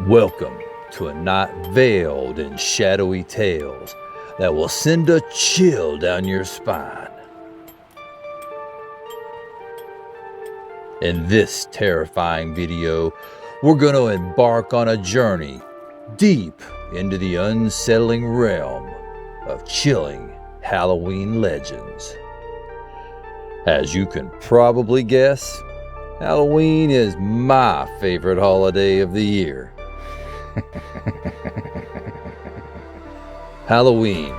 Welcome to a night veiled in shadowy tales that will send a chill down your spine. In this terrifying video, we're going to embark on a journey deep into the unsettling realm of chilling Halloween legends. As you can probably guess, Halloween is my favorite holiday of the year. Halloween,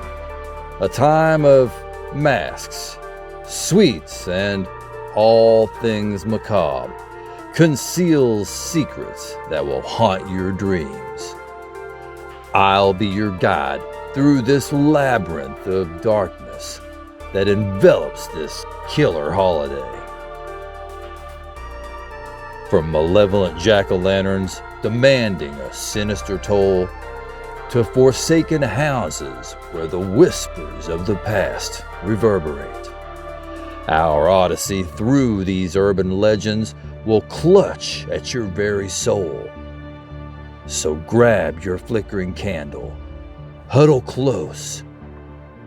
a time of masks, sweets, and all things macabre, conceals secrets that will haunt your dreams. I'll be your guide through this labyrinth of darkness that envelops this killer holiday. From malevolent jack-o'-lanterns demanding a sinister toll, to forsaken houses where the whispers of the past reverberate. Our odyssey through these urban legends will clutch at your very soul. So grab your flickering candle, huddle close,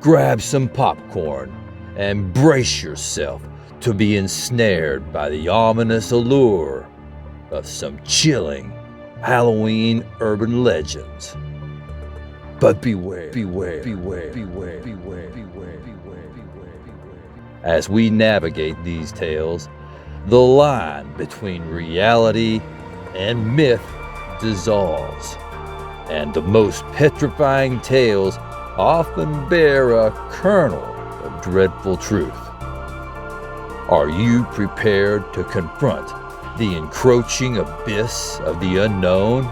grab some popcorn, and brace yourself to be ensnared by the ominous allure of some chilling Halloween urban legends. But beware. As we navigate these tales, the line between reality and myth dissolves, and the most petrifying tales often bear a kernel of dreadful truth. Are you prepared to confront the encroaching abyss of the unknown?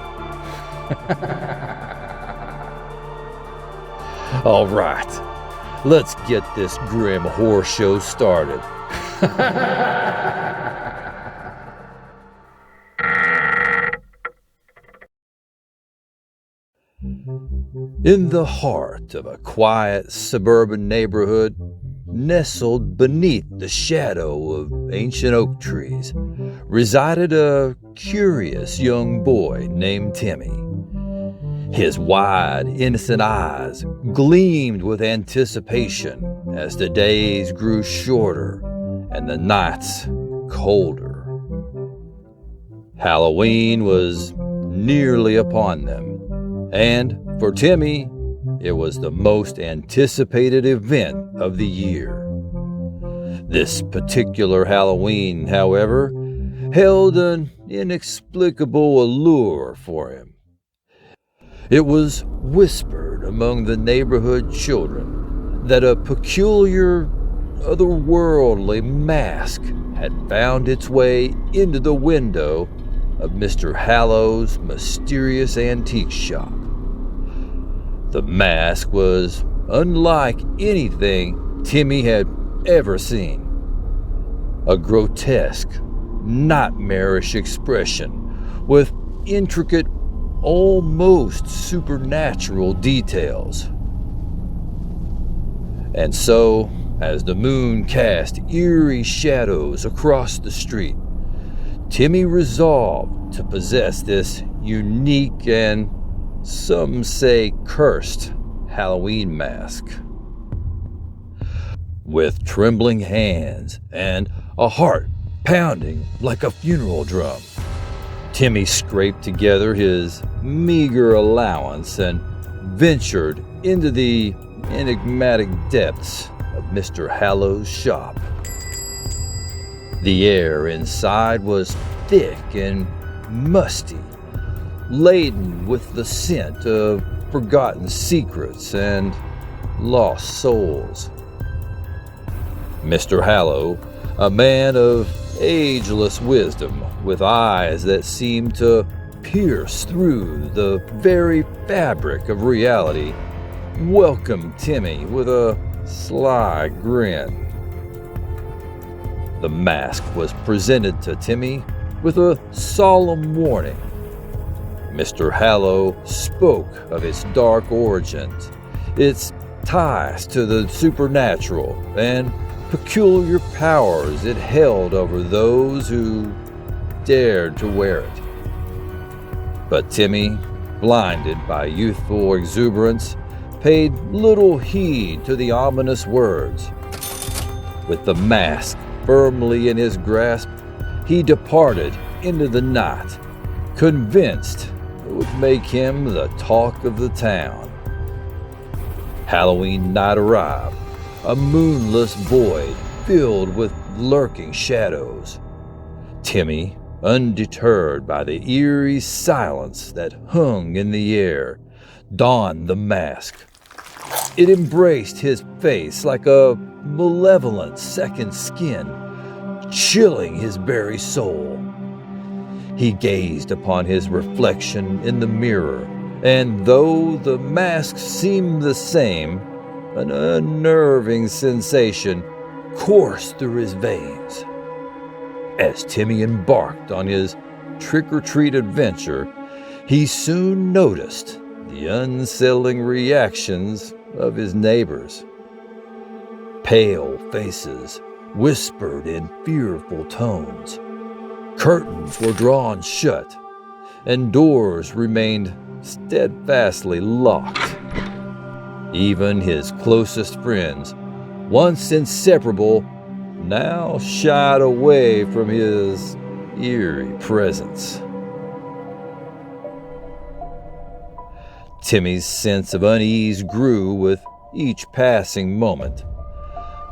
All right, let's get this grim horror show started. In the heart of a quiet suburban neighborhood, nestled beneath the shadow of ancient oak trees, resided a curious young boy named Timmy. His wide, innocent eyes gleamed with anticipation as the days grew shorter and the nights colder. Halloween was nearly upon them, and for Timmy, it was the most anticipated event of the year. This particular Halloween, however, held an inexplicable allure for him. It was whispered among the neighborhood children that a peculiar, otherworldly mask had found its way into the window of Mr. Hallow's mysterious antique shop. The mask was unlike anything Timmy had ever seen. A grotesque, nightmarish expression with intricate, almost supernatural details. And so, as the moon cast eerie shadows across the street, Timmy resolved to possess this unique and, some say, cursed Halloween mask. With trembling hands and a heart pounding like a funeral drum, Timmy scraped together his meager allowance and ventured into the enigmatic depths of Mr. Hallow's shop. The air inside was thick and musty, laden with the scent of forgotten secrets and lost souls. Mr. Hallow, a man of ageless wisdom, with eyes that seemed to pierce through the very fabric of reality, welcomed Timmy with a sly grin. The mask was presented to Timmy with a solemn warning. Mr. Hallow spoke of its dark origins, its ties to the supernatural, and peculiar powers it held over those who dared to wear it. But Timmy, blinded by youthful exuberance, paid little heed to the ominous words. With the mask firmly in his grasp, he departed into the night, convinced it would make him the talk of the town. Halloween night arrived, a moonless void filled with lurking shadows. Timmy, undeterred by the eerie silence that hung in the air, donned the mask. It embraced his face like a malevolent second skin, chilling his very soul. He gazed upon his reflection in the mirror, and though the mask seemed the same, an unnerving sensation coursed through his veins. As Timmy embarked on his trick-or-treat adventure, he soon noticed the unsettling reactions of his neighbors. Pale faces whispered in fearful tones. Curtains were drawn shut, and doors remained steadfastly locked. Even his closest friends, once inseparable, now shied away from his eerie presence. Timmy's sense of unease grew with each passing moment.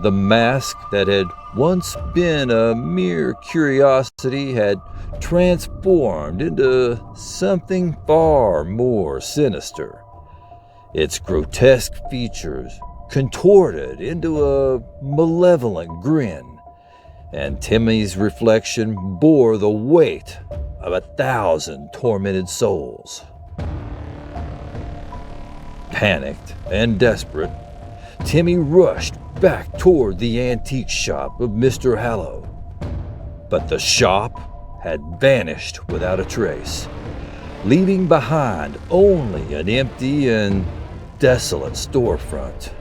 The mask that had once been a mere curiosity had transformed into something far more sinister. Its grotesque features contorted into a malevolent grin, and Timmy's reflection bore the weight of 1,000 tormented souls. Panicked and desperate, Timmy rushed back toward the antique shop of Mr. Hallow. But the shop had vanished without a trace, leaving behind only an empty and desolate storefront.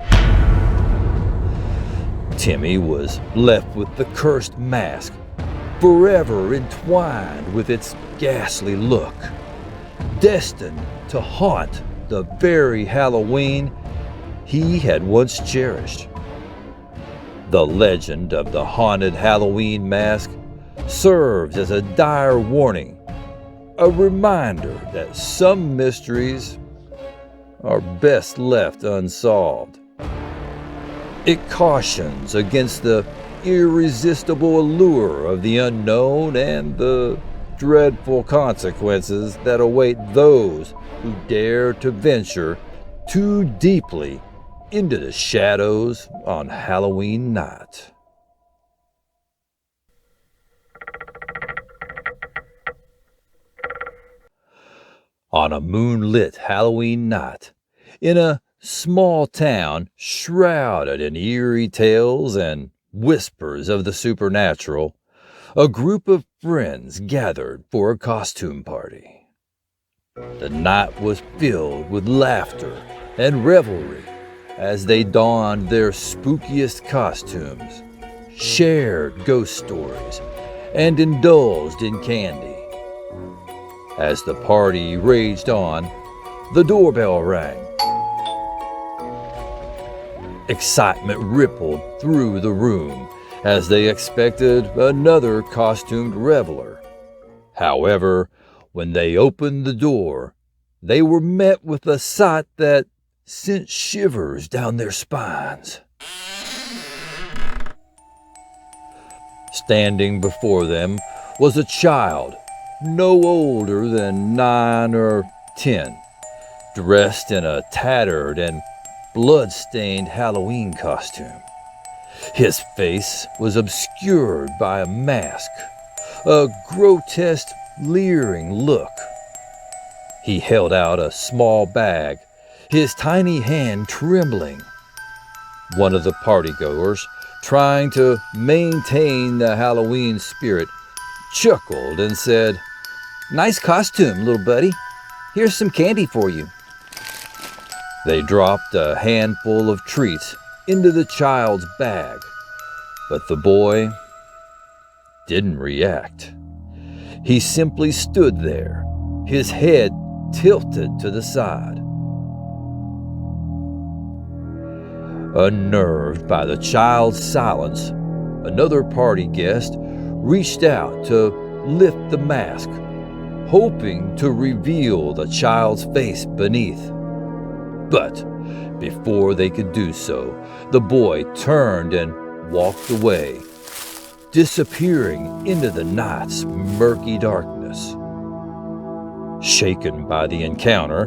Timmy was left with the cursed mask, forever entwined with its ghastly look, destined to haunt the very Halloween he had once cherished. The legend of the haunted Halloween mask serves as a dire warning, a reminder that some mysteries are best left unsolved. It cautions against the irresistible allure of the unknown and the dreadful consequences that await those who dare to venture too deeply into the shadows on Halloween night. On a moonlit Halloween night, in a small town shrouded in eerie tales and whispers of the supernatural, a group of friends gathered for a costume party. The night was filled with laughter and revelry as they donned their spookiest costumes, shared ghost stories, and indulged in candy. As the party raged on, the doorbell rang. Excitement rippled through the room as they expected another costumed reveler. However, when they opened the door, they were met with a sight that sent shivers down their spines. Standing before them was a child no older than 9 or 10, dressed in a tattered and blood-stained Halloween costume. His face was obscured by a mask, a grotesque, leering look. He held out a small bag, his tiny hand trembling. One of the partygoers, trying to maintain the Halloween spirit, chuckled and said, "Nice costume, little buddy. Here's some candy for you." They dropped a handful of treats into the child's bag, but the boy didn't react. He simply stood there, his head tilted to the side. Unnerved by the child's silence, another party guest reached out to lift the mask, hoping to reveal the child's face beneath. But before they could do so, the boy turned and walked away, disappearing into the night's murky darkness. Shaken by the encounter,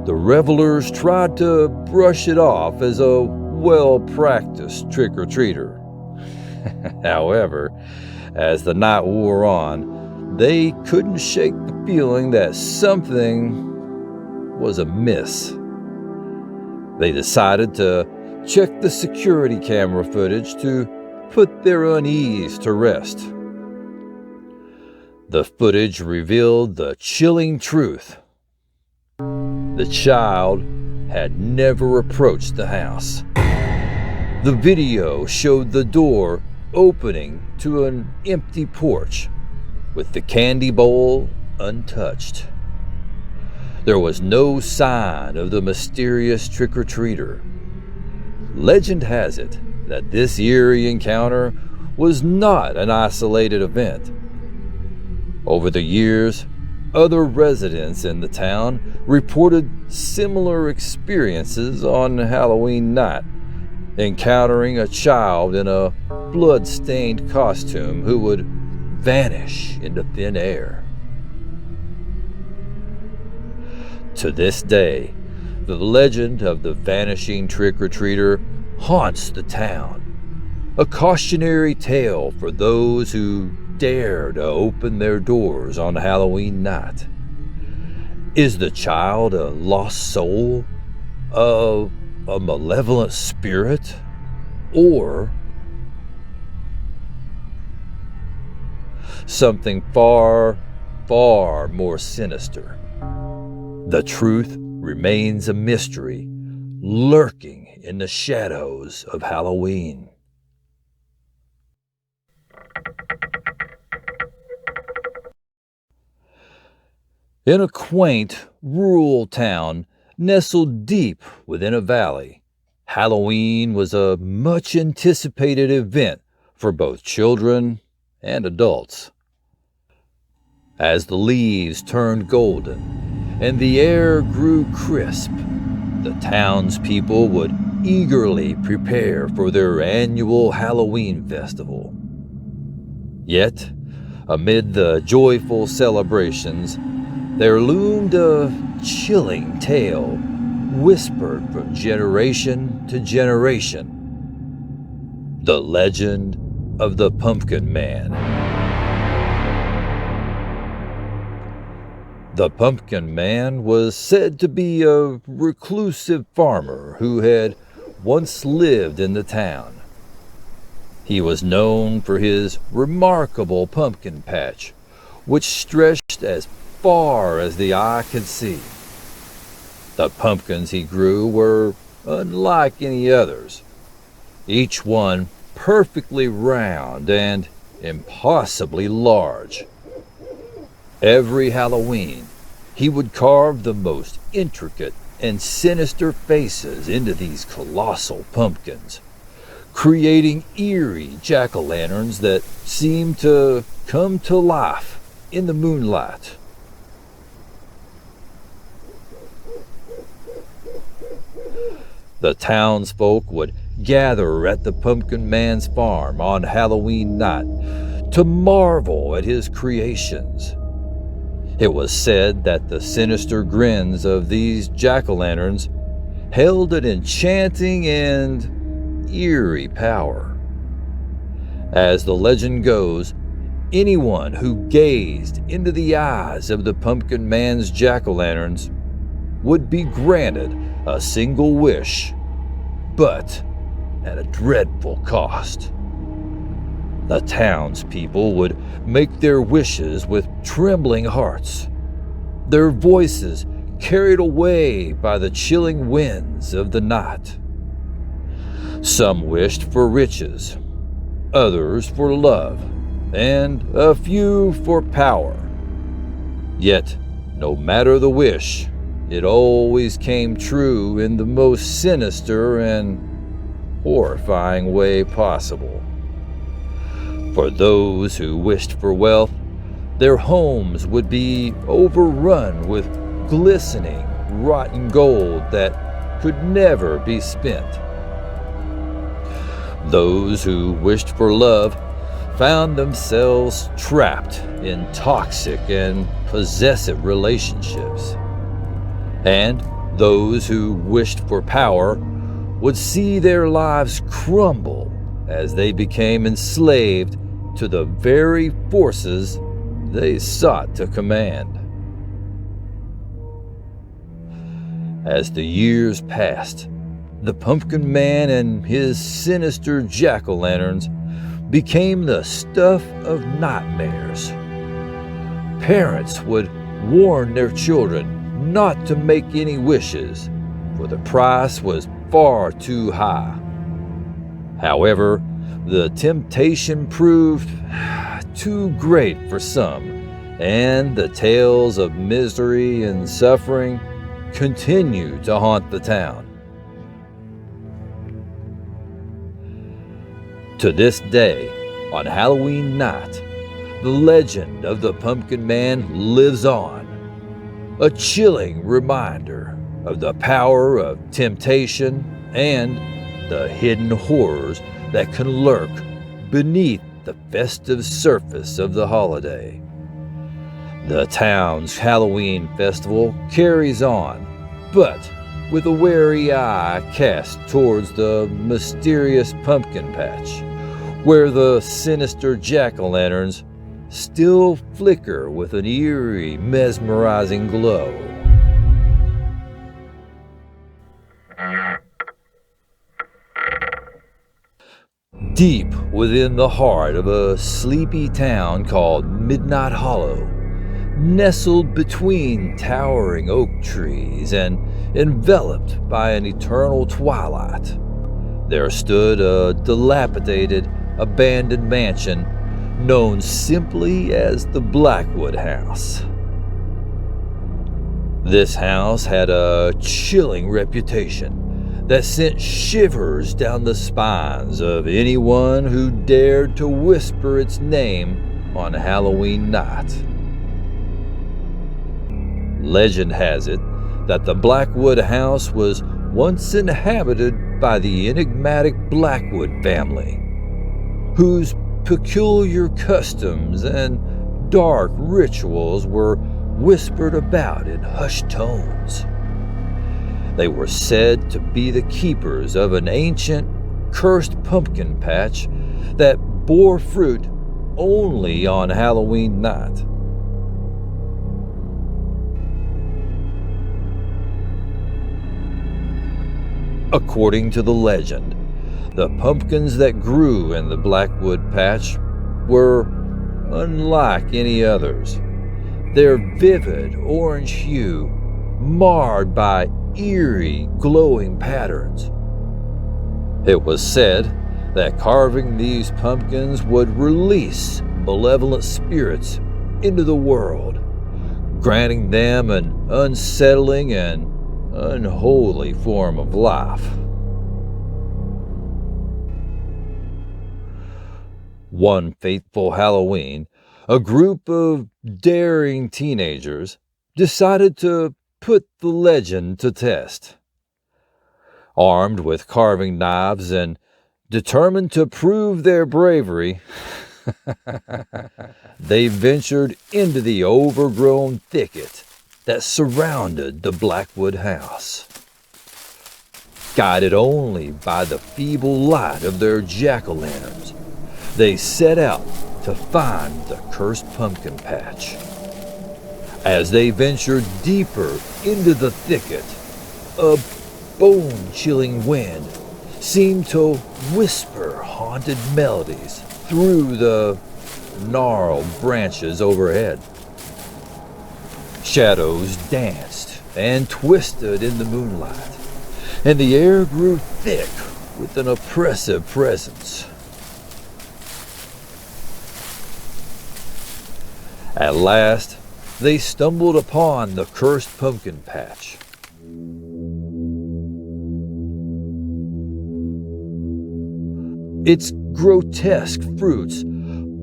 the revelers tried to brush it off as a well-practiced trick-or-treater. However, as the night wore on, they couldn't shake the feeling that something was amiss. They decided to check the security camera footage to put their unease to rest. The footage revealed the chilling truth. The child had never approached the house. The video showed the door opening to an empty porch, with the candy bowl untouched. There was no sign of the mysterious trick-or-treater. Legend has it that this eerie encounter was not an isolated event. Over the years, other residents in the town reported similar experiences on Halloween night, encountering a child in a blood-stained costume who would vanish into thin air. To this day, the legend of the vanishing trick-or-treater haunts the town, a cautionary tale for those who dare to open their doors on Halloween night. Is the child a lost soul? A malevolent spirit? Or something far, far more sinister? The truth remains a mystery, lurking in the shadows of Halloween. In a quaint, rural town nestled deep within a valley, Halloween was a much-anticipated event for both children and adults. As the leaves turned golden and the air grew crisp, the townspeople would eagerly prepare for their annual Halloween festival. Yet, amid the joyful celebrations, there loomed a chilling tale, whispered from generation to generation. The legend of the Pumpkin Man. The Pumpkin Man was said to be a reclusive farmer who had once lived in the town. He was known for his remarkable pumpkin patch, which stretched as far as the eye could see. The pumpkins he grew were unlike any others, each one perfectly round and impossibly large. Every Halloween, he would carve the most intricate and sinister faces into these colossal pumpkins, creating eerie jack-o'-lanterns that seemed to come to life in the moonlight. The townsfolk would gather at the Pumpkin Man's farm on Halloween night to marvel at his creations. It was said that the sinister grins of these jack-o'-lanterns held an enchanting and eerie power. As the legend goes, anyone who gazed into the eyes of the Pumpkin Man's jack-o'-lanterns would be granted a single wish, but at a dreadful cost. The townspeople would make their wishes with trembling hearts, their voices carried away by the chilling winds of the night. Some wished for riches, others for love, and a few for power. Yet no matter the wish, it always came true in the most sinister and horrifying way possible. For those who wished for wealth, their homes would be overrun with glistening, rotten gold that could never be spent. Those who wished for love found themselves trapped in toxic and possessive relationships. And those who wished for power would see their lives crumble as they became enslaved to the very forces they sought to command. As the years passed, the Pumpkin Man and his sinister jack-o'-lanterns became the stuff of nightmares. Parents would warn their children not to make any wishes, for the price was far too high. However, the temptation proved too great for some, and the tales of misery and suffering continued to haunt the town. To this day, on Halloween night, the legend of the Pumpkin Man lives on, a chilling reminder of the power of temptation and the hidden horrors that can lurk beneath the festive surface of the holiday. The town's Halloween festival carries on, but with a wary eye cast towards the mysterious pumpkin patch, where the sinister jack-o'-lanterns still flicker with an eerie, mesmerizing glow. Deep within the heart of a sleepy town called Midnight Hollow, nestled between towering oak trees and enveloped by an eternal twilight, there stood a dilapidated, abandoned mansion known simply as the Blackwood House. This house had a chilling reputation that sent shivers down the spines of anyone who dared to whisper its name on Halloween night. Legend has it that the Blackwood House was once inhabited by the enigmatic Blackwood family, whose peculiar customs and dark rituals were whispered about in hushed tones. They were said to be the keepers of an ancient, cursed pumpkin patch that bore fruit only on Halloween night. According to the legend, the pumpkins that grew in the Blackwood patch were unlike any others. Their vivid orange hue, marred by eerie, glowing patterns. It was said that carving these pumpkins would release malevolent spirits into the world, granting them an unsettling and unholy form of life. One fateful Halloween, a group of daring teenagers decided to put the legend to test. Armed with carving knives and determined to prove their bravery, they ventured into the overgrown thicket that surrounded the Blackwood House. Guided only by the feeble light of their jack-o'-lanterns, they set out to find the cursed pumpkin patch. As they ventured deeper into the thicket, a bone-chilling wind seemed to whisper haunted melodies through the gnarled branches overhead. Shadows danced and twisted in the moonlight, and the air grew thick with an oppressive presence. At last, they stumbled upon the cursed pumpkin patch. Its grotesque fruits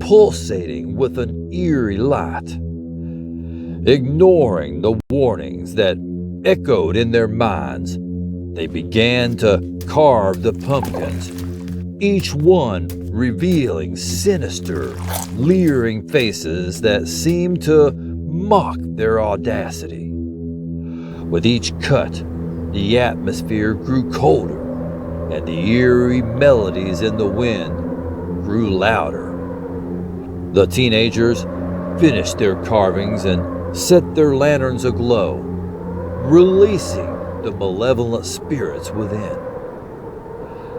pulsating with an eerie light. Ignoring the warnings that echoed in their minds, they began to carve the pumpkins, each one revealing sinister, leering faces that seemed to mock their audacity. With each cut, the atmosphere grew colder, and the eerie melodies in the wind grew louder. The teenagers finished their carvings and set their lanterns aglow, releasing the malevolent spirits within.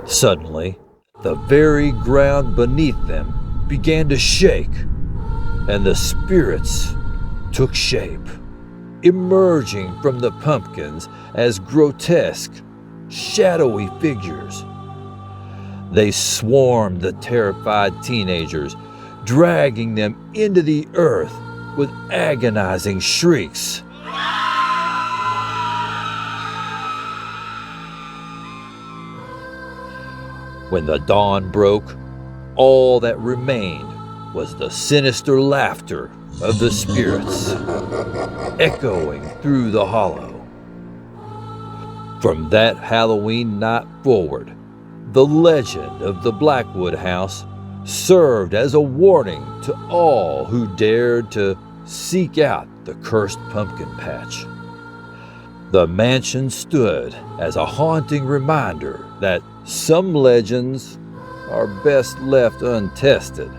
Suddenly, the very ground beneath them began to shake, and the spirits took shape, emerging from the pumpkins as grotesque, shadowy figures. They swarmed the terrified teenagers, dragging them into the earth with agonizing shrieks. When the dawn broke, all that remained was the sinister laughter of the spirits, echoing through the hollow. From that Halloween night forward, the legend of the Blackwood House served as a warning to all who dared to seek out the cursed pumpkin patch. The mansion stood as a haunting reminder that some legends are best left untested,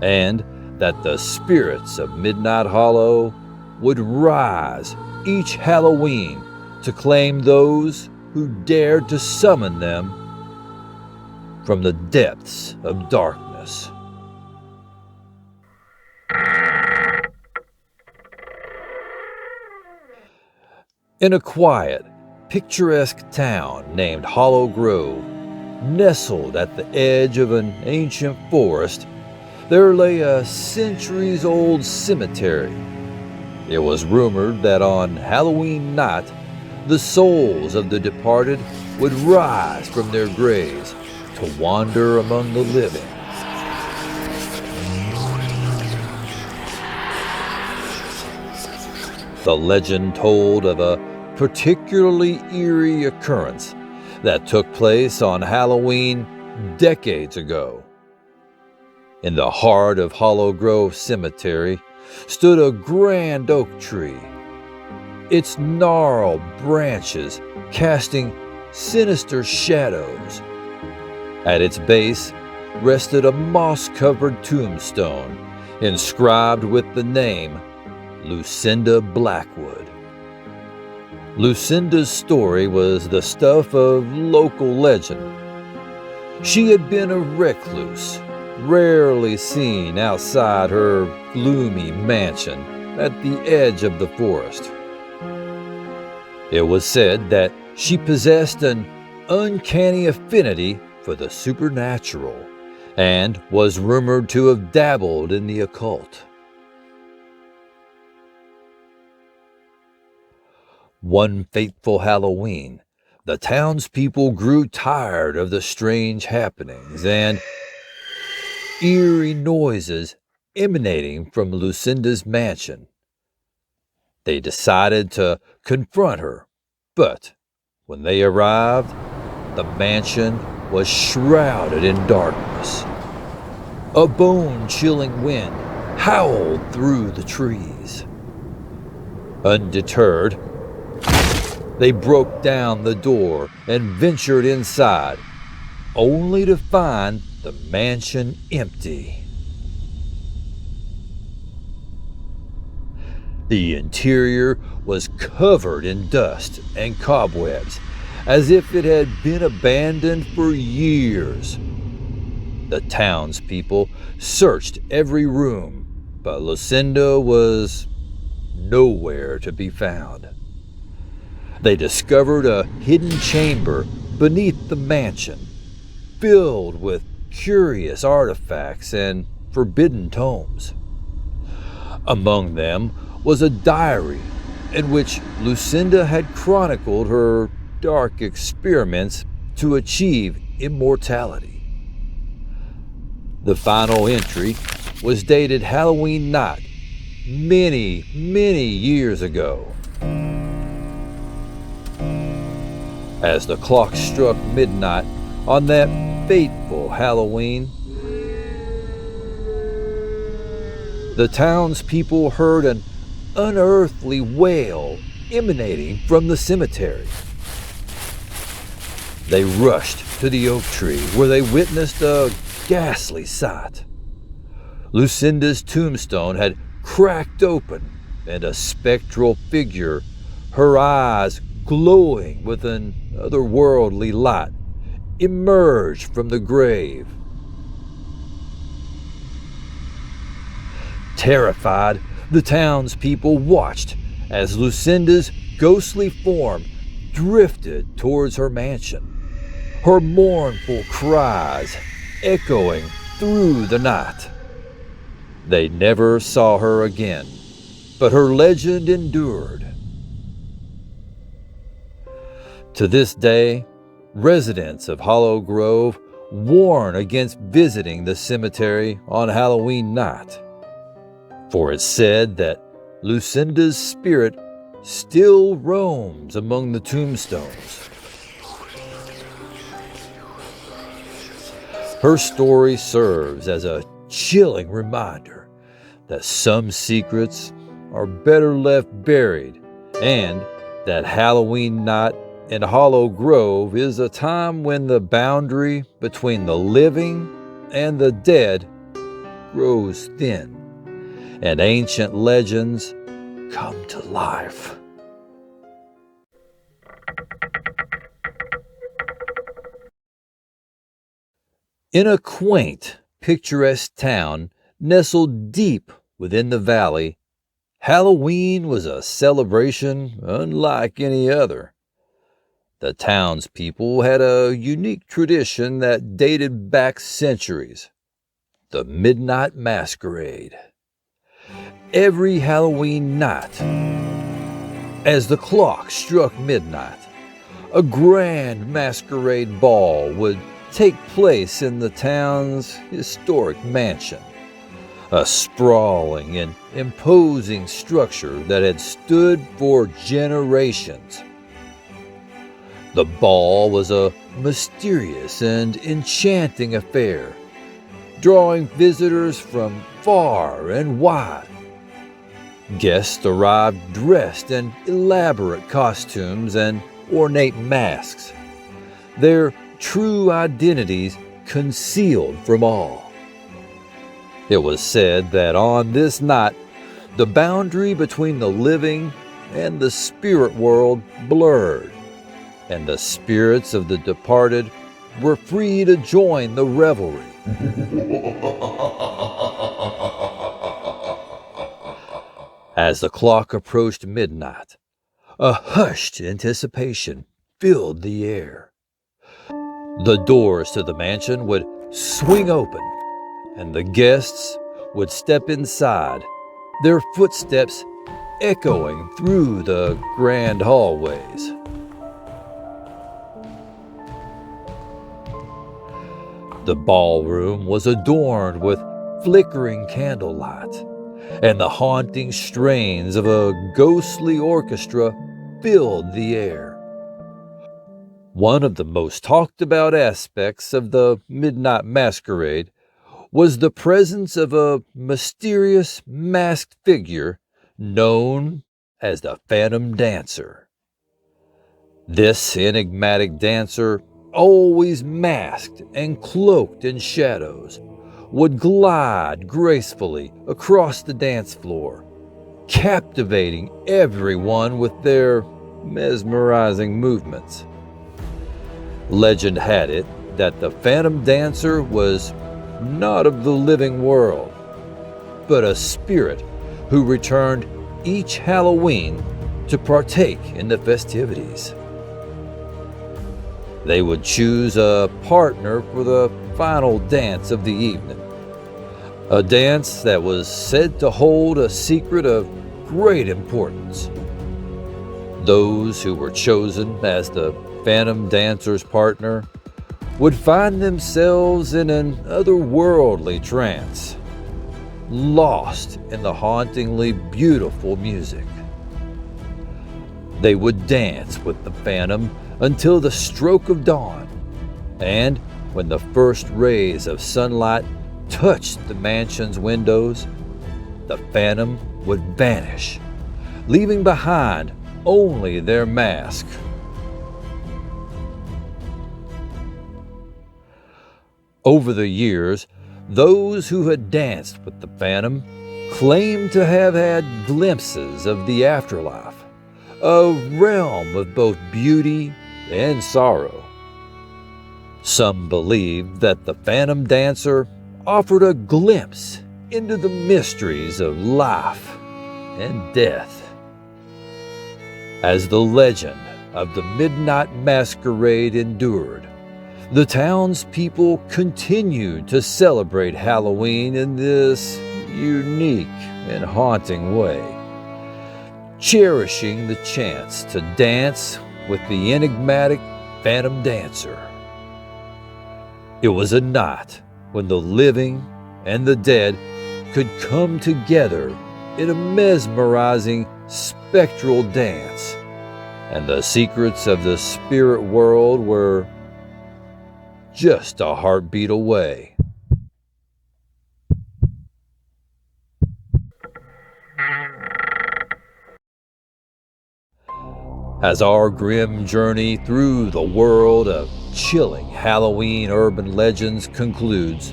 and that the spirits of Midnight Hollow would rise each Halloween to claim those who dared to summon them from the depths of darkness. In a quiet, picturesque town named Hollow Grove, nestled at the edge of an ancient forest, there lay a centuries-old cemetery. It was rumored that on Halloween night, the souls of the departed would rise from their graves to wander among the living. The legend told of a particularly eerie occurrence that took place on Halloween decades ago. In the heart of Hollow Grove Cemetery stood a grand oak tree, its gnarled branches casting sinister shadows. At its base rested a moss-covered tombstone inscribed with the name Lucinda Blackwood. Lucinda's story was the stuff of local legend. She had been a recluse, rarely seen outside her gloomy mansion at the edge of the forest. It was said that she possessed an uncanny affinity for the supernatural and was rumored to have dabbled in the occult. One fateful Halloween, the townspeople grew tired of the strange happenings and eerie noises emanating from Lucinda's mansion. They decided to confront her, but when they arrived, the mansion was shrouded in darkness. A bone-chilling wind howled through the trees. Undeterred, they broke down the door and ventured inside, only to find the mansion empty. The interior was covered in dust and cobwebs, as if it had been abandoned for years. The townspeople searched every room, but Lucinda was nowhere to be found. They discovered a hidden chamber beneath the mansion, filled with curious artifacts and forbidden tomes. Among them was a diary in which Lucinda had chronicled her dark experiments to achieve immortality. The final entry was dated Halloween night, many, many years ago. As the clock struck midnight on that fateful Halloween, the townspeople heard an unearthly wail emanating from the cemetery. They rushed to the oak tree where they witnessed a ghastly sight. Lucinda's tombstone had cracked open and a spectral figure, her eyes glowing with an otherworldly light, emerged from the grave. Terrified, the townspeople watched as Lucinda's ghostly form drifted towards her mansion, her mournful cries echoing through the night. They never saw her again, but her legend endured. To this day, residents of Hollow Grove warn against visiting the cemetery on Halloween night, for it's said that Lucinda's spirit still roams among the tombstones. Her story serves as a chilling reminder that some secrets are better left buried, and that Halloween night in Hollow Grove is a time when the boundary between the living and the dead grows thin, and ancient legends come to life. In a quaint, picturesque town nestled deep within the valley, Halloween was a celebration unlike any other. The townspeople had a unique tradition that dated back centuries: the midnight masquerade. Every Halloween night, as the clock struck midnight, a grand masquerade ball would take place in the town's historic mansion, a sprawling and imposing structure that had stood for generations. The ball was a mysterious and enchanting affair, drawing visitors from far and wide. Guests arrived dressed in elaborate costumes and ornate masks, their true identities concealed from all. It was said that on this night, the boundary between the living and the spirit world blurred, and the spirits of the departed were free to join the revelry. As the clock approached midnight, a hushed anticipation filled the air. The doors to the mansion would swing open, and the guests would step inside, their footsteps echoing through the grand hallways. The ballroom was adorned with flickering candlelight, and the haunting strains of a ghostly orchestra filled the air. One of the most talked about aspects of the midnight masquerade was the presence of a mysterious masked figure known as the Phantom Dancer. This enigmatic dancer, always masked and cloaked in shadows, would glide gracefully across the dance floor, captivating everyone with their mesmerizing movements. Legend had it that the Phantom Dancer was not of the living world, but a spirit who returned each Halloween to partake in the festivities. They would choose a partner for the final dance of the evening, a dance that was said to hold a secret of great importance. Those who were chosen as the Phantom Dancer's partner would find themselves in an otherworldly trance, lost in the hauntingly beautiful music. They would dance with the Phantom until the stroke of dawn, and when the first rays of sunlight touched the mansion's windows, the Phantom would vanish, leaving behind only their mask. Over the years, those who had danced with the Phantom claimed to have had glimpses of the afterlife, a realm of both beauty and sorrow. Some believed that the Phantom Dancer offered a glimpse into the mysteries of life and death. As the legend of the Midnight Masquerade endured, the townspeople continued to celebrate Halloween in this unique and haunting way, cherishing the chance to dance with the enigmatic Phantom Dancer. It was a night when the living and the dead could come together in a mesmerizing spectral dance, and the secrets of the spirit world were just a heartbeat away. As our grim journey through the world of chilling Halloween urban legends concludes,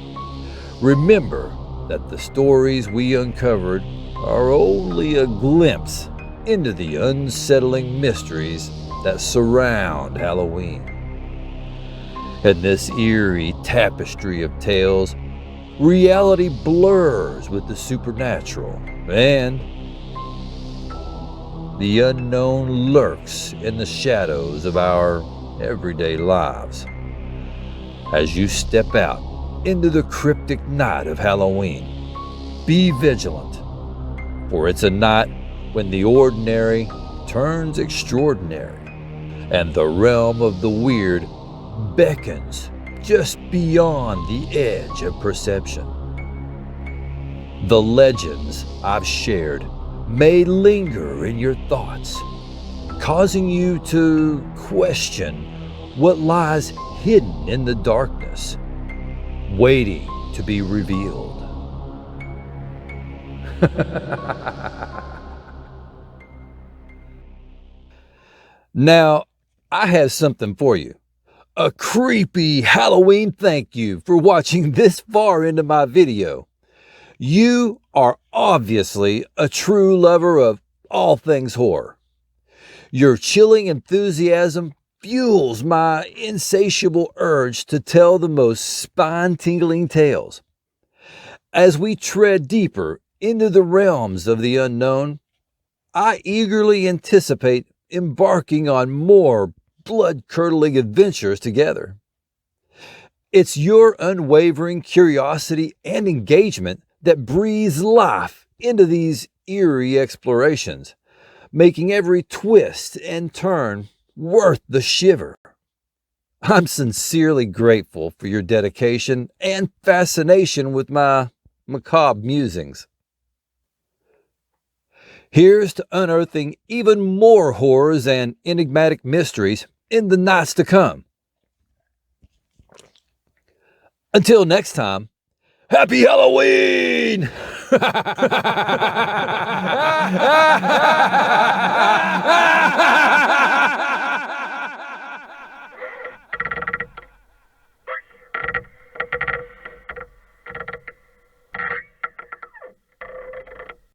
remember that the stories we uncovered are only a glimpse into the unsettling mysteries that surround Halloween. In this eerie tapestry of tales, reality blurs with the supernatural, and the unknown lurks in the shadows of our everyday lives. As you step out into the cryptic night of Halloween, be vigilant, for it's a night when the ordinary turns extraordinary, and the realm of the weird beckons just beyond the edge of perception. The legends I've shared may linger in your thoughts, causing you to question what lies hidden in the darkness, waiting to be revealed. Now, I have something for you. A creepy Halloween thank you for watching this far into my video. You are obviously a true lover of all things horror. Your chilling enthusiasm fuels my insatiable urge to tell the most spine-tingling tales. As we tread deeper into the realms of the unknown, I eagerly anticipate embarking on more blood-curdling adventures together. It's your unwavering curiosity and engagement that breathes life into these eerie explorations, making every twist and turn worth the shiver. I'm sincerely grateful for your dedication and fascination with my macabre musings. Here's to unearthing even more horrors and enigmatic mysteries in the nights to come. Until next time, Happy Halloween!